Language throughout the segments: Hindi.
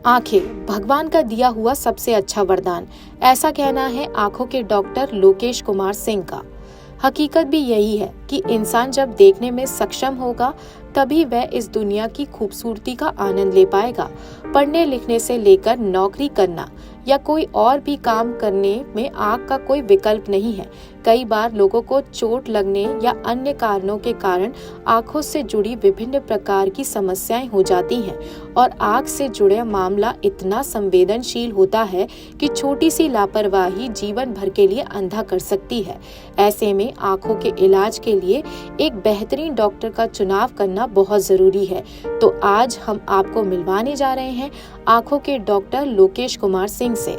आंखें भगवान का दिया हुआ सबसे अच्छा वरदान, ऐसा कहना है आंखों के डॉक्टर लोकेश कुमार सिंह का। हकीकत भी यही है कि इंसान जब देखने में सक्षम होगा तभी वह इस दुनिया की खूबसूरती का आनंद ले पाएगा। पढ़ने लिखने से लेकर नौकरी करना या कोई और भी काम करने में आँख का कोई विकल्प नहीं है। कई बार लोगों को चोट लगने या अन्य कारणों के कारण आँखों से जुड़ी विभिन्न प्रकार की समस्याएं हो जाती हैं और आँख से जुड़े मामला इतना संवेदनशील होता है कि छोटी सी लापरवाही जीवन भर के लिए अंधा कर सकती है। ऐसे में आँखों के इलाज के लिए एक बेहतरीन डॉक्टर का चुनाव करना बहुत जरूरी है। तो आज हम आपको मिलवाने जा रहे हैं आँखों के डॉक्टर लोकेश कुमार सिंह से।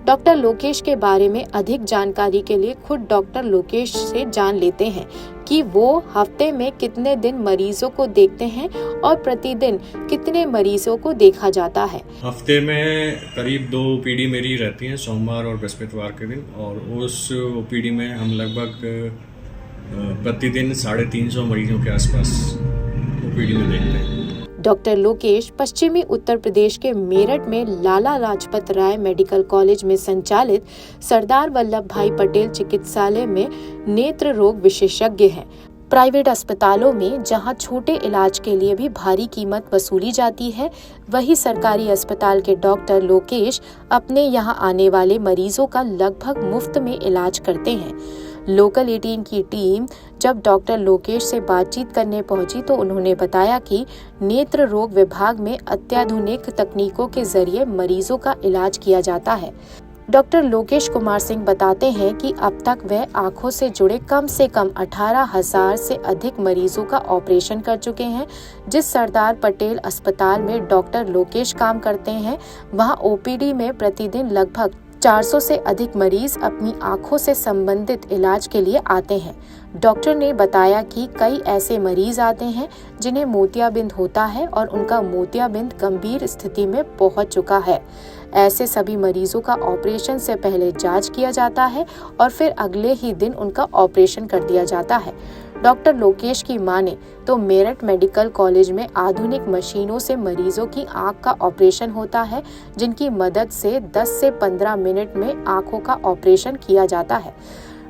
डॉक्टर लोकेश के बारे में अधिक जानकारी के लिए खुद डॉक्टर लोकेश से जान लेते हैं कि वो हफ्ते में कितने दिन मरीजों को देखते हैं और प्रतिदिन कितने मरीजों को देखा जाता है। हफ्ते में करीब 2 ओपीडी मेरी रहती हैं, सोमवार और बृहस्पतिवार के दिन, और उस ओपीडी में हम लगभग प्रतिदिन 350 मरीजों के आसपास ओपीडी में देखते हैं। डॉक्टर लोकेश पश्चिमी उत्तर प्रदेश के मेरठ में लाला लाजपत राय मेडिकल कॉलेज में संचालित सरदार वल्लभ भाई पटेल चिकित्सालय में नेत्र रोग विशेषज्ञ हैं। प्राइवेट अस्पतालों में जहां छोटे इलाज के लिए भी भारी कीमत वसूली जाती है, वहीं सरकारी अस्पताल के डॉक्टर लोकेश अपने यहां आने वाले मरीजों का लगभग मुफ्त में इलाज करते हैं। लोकल 18 की टीम जब डॉक्टर लोकेश से बातचीत करने पहुंची तो उन्होंने बताया कि नेत्र रोग विभाग में अत्याधुनिक तकनीकों के जरिए मरीजों का इलाज किया जाता है। डॉक्टर लोकेश कुमार सिंह बताते हैं कि अब तक वह आंखों से जुड़े कम से कम 18,000 से अधिक मरीजों का ऑपरेशन कर चुके हैं। जिस सरदार पटेल अस्पताल में डॉक्टर लोकेश काम करते हैं, वहां ओपीडी में प्रतिदिन लगभग 400 से अधिक मरीज अपनी आंखों से संबंधित इलाज के लिए आते हैं। डॉक्टर ने बताया कि कई ऐसे मरीज आते हैं जिन्हें मोतियाबिंद होता है और उनका मोतियाबिंद गंभीर स्थिति में पहुंच चुका है। ऐसे सभी मरीजों का ऑपरेशन से पहले जांच किया जाता है और फिर अगले ही दिन उनका ऑपरेशन कर दिया जाता है। डॉक्टर लोकेश की माने तो मेरठ मेडिकल कॉलेज में आधुनिक मशीनों से मरीजों की आंख का ऑपरेशन होता है, जिनकी मदद से 10 से 15 मिनट में आंखों का ऑपरेशन किया जाता है।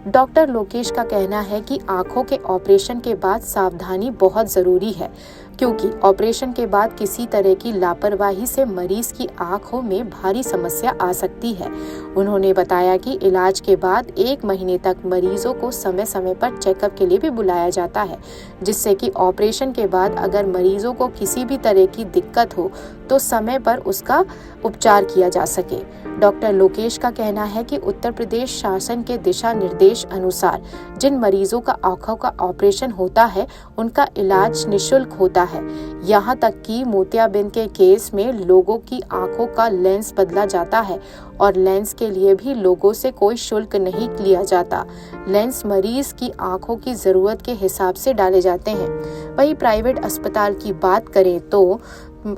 डॉक्टर लोकेश का कहना है कि आंखों के ऑपरेशन के बाद सावधानी बहुत जरूरी है, क्योंकि ऑपरेशन के बाद किसी तरह की लापरवाही से मरीज की आंखों में भारी समस्या आ सकती है। उन्होंने बताया कि इलाज के बाद 1 महीने तक मरीजों को समय समय पर चेकअप के लिए भी बुलाया जाता है, जिससे कि ऑपरेशन के बाद अगर मरीजों को किसी भी तरह की दिक्कत हो तो समय पर उसका उपचार किया जा सके। डॉक्टर लोकेश का कहना है कि उत्तर प्रदेश शासन के दिशा निर्देश अनुसार जिन मरीजों का आंखों का ऑपरेशन होता है, उनका इलाज निःशुल्क होता है। यहाँ तक कि मोतियाबिंद के केस में लोगों की आंखों का लेंस बदला जाता है और लेंस के लिए भी लोगों से कोई शुल्क नहीं लिया जाता। लेंस मरीज की आंखों की जरूरत के हिसाब से डाले जाते हैं। वहीं प्राइवेट अस्पताल की बात करें तो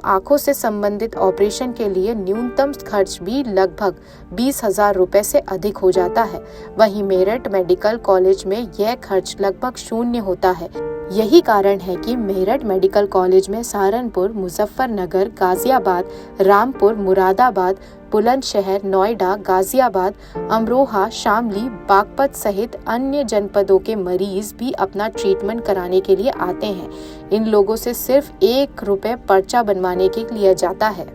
आंखों से संबंधित ऑपरेशन के लिए न्यूनतम खर्च भी लगभग 20,000 रुपए से अधिक हो जाता है। वहीं मेरठ मेडिकल कॉलेज में यह खर्च लगभग शून्य होता है। यही कारण है कि मेरठ मेडिकल कॉलेज में सहारनपुर, मुजफ्फरनगर, गाजियाबाद, रामपुर, मुरादाबाद, बुलंदशहर, नोएडा, गाजियाबाद, अमरोहा, शामली, बागपत सहित अन्य जनपदों के मरीज भी अपना ट्रीटमेंट कराने के लिए आते हैं। इन लोगों से सिर्फ 1 रुपए पर्चा बनवाने के लिया जाता है।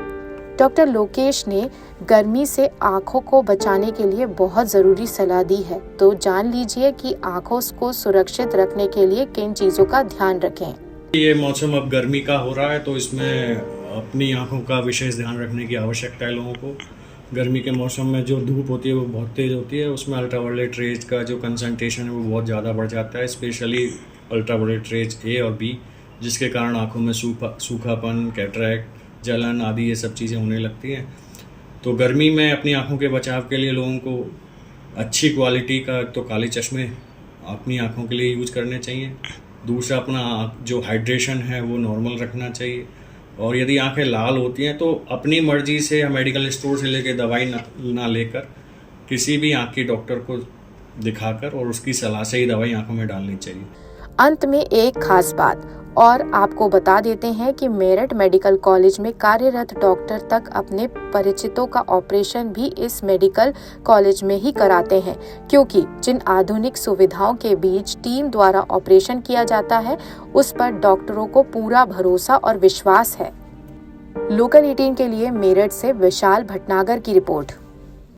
डॉक्टर लोकेश ने गर्मी से आंखों को बचाने के लिए बहुत जरूरी सलाह दी है, तो जान लीजिए कि आंखों को सुरक्षित रखने के लिए किन चीजों का ध्यान रखें। ये मौसम अब गर्मी का हो रहा है, तो इसमें अपनी आंखों का विशेष ध्यान रखने की आवश्यकता है लोगों को। गर्मी के मौसम में जो धूप होती है वो बहुत तेज़ होती है, उसमें अल्ट्रावायलेट रेज का जो कंसंट्रेशन है वो बहुत ज़्यादा बढ़ जाता है, स्पेशली अल्ट्रावायलेट रेज ए और बी, जिसके कारण आंखों में सूखापन, कैटरैक्ट, जलन आदि ये सब चीज़ें होने लगती हैं। तो गर्मी में अपनी आंखों के बचाव के लिए लोगों को अच्छी क्वालिटी का तो काले चश्मे अपनी आंखों के लिए यूज़ करने चाहिए। दूसरा, अपना जो हाइड्रेशन है वो नॉर्मल रखना चाहिए। और यदि आंखें लाल होती हैं तो अपनी मर्जी से मेडिकल स्टोर से लेकर दवाई ना लेकर किसी भी आंख की डॉक्टर को दिखाकर और उसकी सलाह से ही दवाई आंखों में डालनी चाहिए। अंत में एक खास बात, और आपको बता देते हैं कि मेरठ मेडिकल कॉलेज में कार्यरत डॉक्टर तक अपने परिचितों का ऑपरेशन भी इस मेडिकल कॉलेज में ही कराते हैं, क्योंकि जिन आधुनिक सुविधाओं के बीच टीम द्वारा ऑपरेशन किया जाता है उस पर डॉक्टरों को पूरा भरोसा और विश्वास है। लोकल 18 के लिए मेरठ से विशाल भटनागर की रिपोर्ट।